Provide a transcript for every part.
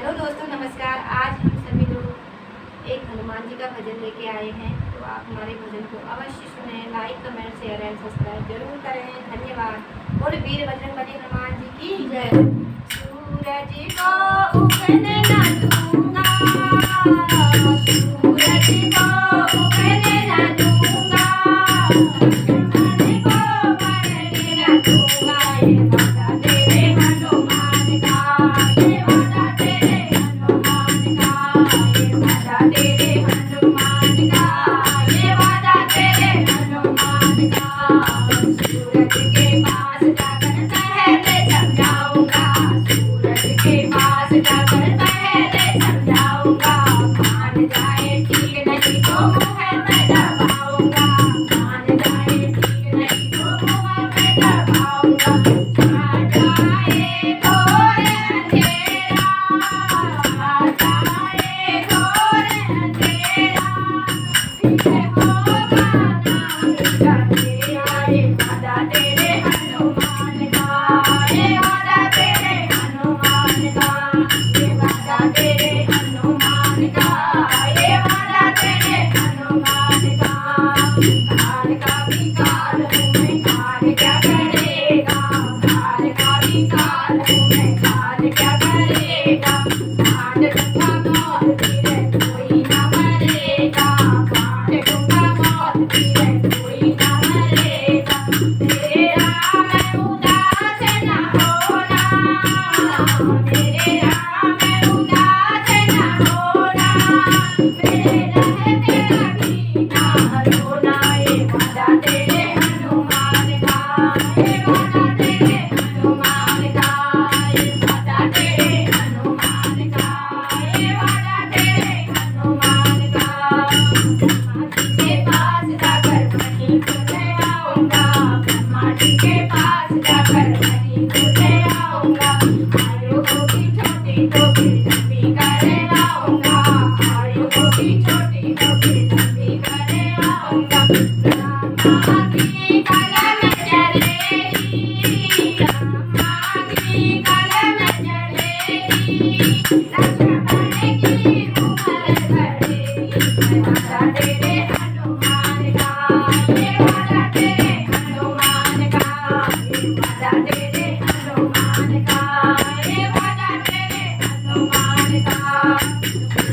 Hello दोस्तों, नमस्कार। आज हम सभी लोग एक हनुमान जी का भजन लेके आए हैं, तो आप हमारे भजन को अवश्य सुनें। Like, comment, share and subscribe जरूर करें। धन्यवाद। और वीर बजरंगबली हनुमान जी की जय। सूरज को उगने न दूंगा, सूरज को उगने न दूंगा, लक्ष्मण को मरने न दूंगा। ये वादा तेरे हनुमान का, ये वादा तेरे हनुमान का, ये वादा तेरे हनुमान का, ये वादा तेरे हनुमान का। सूरज के पास जाकर पहले समझाऊंगा, सूरज के पास जाकर पहले समझाऊंगा। मान जाए ठीक नहीं तो मुँह में दबाऊंगा, मान जाए ठीक नहीं तो मुँह में दबाऊंगा। छा जाए घोर अंधेरा, छा जाए घोर अंधेरा, फिर होगा नाम तेरा। ये वादा तेरे हनुमान का, ये वादा तेरे हनुमान का, ये वादा तेरे हनुमान का, ये वादा तेरे हनुमान का। काल का भी काल हूँ मैं, काल क्या करेगा, काल का भी काल हूँ मैं, काल क्या करेगा। बांध दूंगा मौत फिर कोई ना मरेगा, बांध दूंगा मौत फिर कोई ना मरेगा। तेरा मैं उदास न होना, मेरे मैं उदास न होना, मेरे रहते कभी ना रोना। ये वादा तेरे हनुमान का, ये वादा तेरे हनुमान का, ये वादा तेरे हनुमान का, ये वादा तेरे हनुमान का। ब्रह्मा जी के पास जाकर वहीं तुझे आऊंगा, ब्रह्मा जी के पास जाकर वहीं तुझे आऊंगा। आयु होगी छोटी तो फिर लंबी करे आऊंगा, आयु होगी छोटी तो फिर लंबी करे आऊंगा। रामा की कलम जलेगी, रामा की कलम जलेगी, लक्ष्मण की उम्र बढ़ेगी। ये वादा तेरे हनुमान का, ये वादा तेरे हनुमान का, ये वादा तेरे हनुमान का, ये वादा तेरे हनुमान का।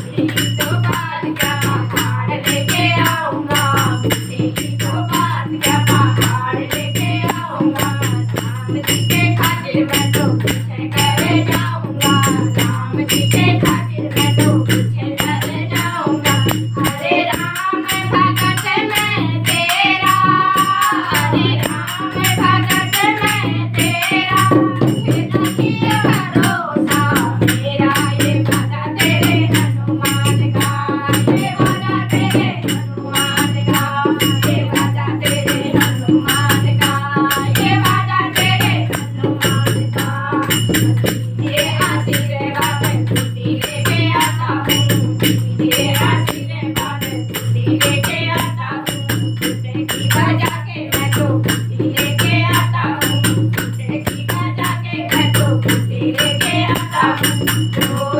तेरी तो बात क्या पहाड़ लेके आऊंगा, तेरी तो बात क्या पहाड़ लेके आऊंगा। राम जी के खातिर मैं तो पीछे करे जाऊंगा, राम जी के खातिर मैं तो पीछे करे जाऊंगा। हरे राम भगत मैं तेरा, हरे राम भगत मैं तेरा, फिर नहीं भरोसा मेरा। ये वादा तेरे हनुमान का, ये वादा तेरे हनुमान का, ये वादा तेरे हनुमान का, ये वादा तेरे हनुमान का। ये आशीर्वाद तुझी लेके आता हूँ, ये आशीर्वाद तुझी लेके आता हूँ। तुझे बजा के मैं तो खुशी लेके आता हूँ, तुझे बजा के मैं तो खुशी लेके आता हूँ।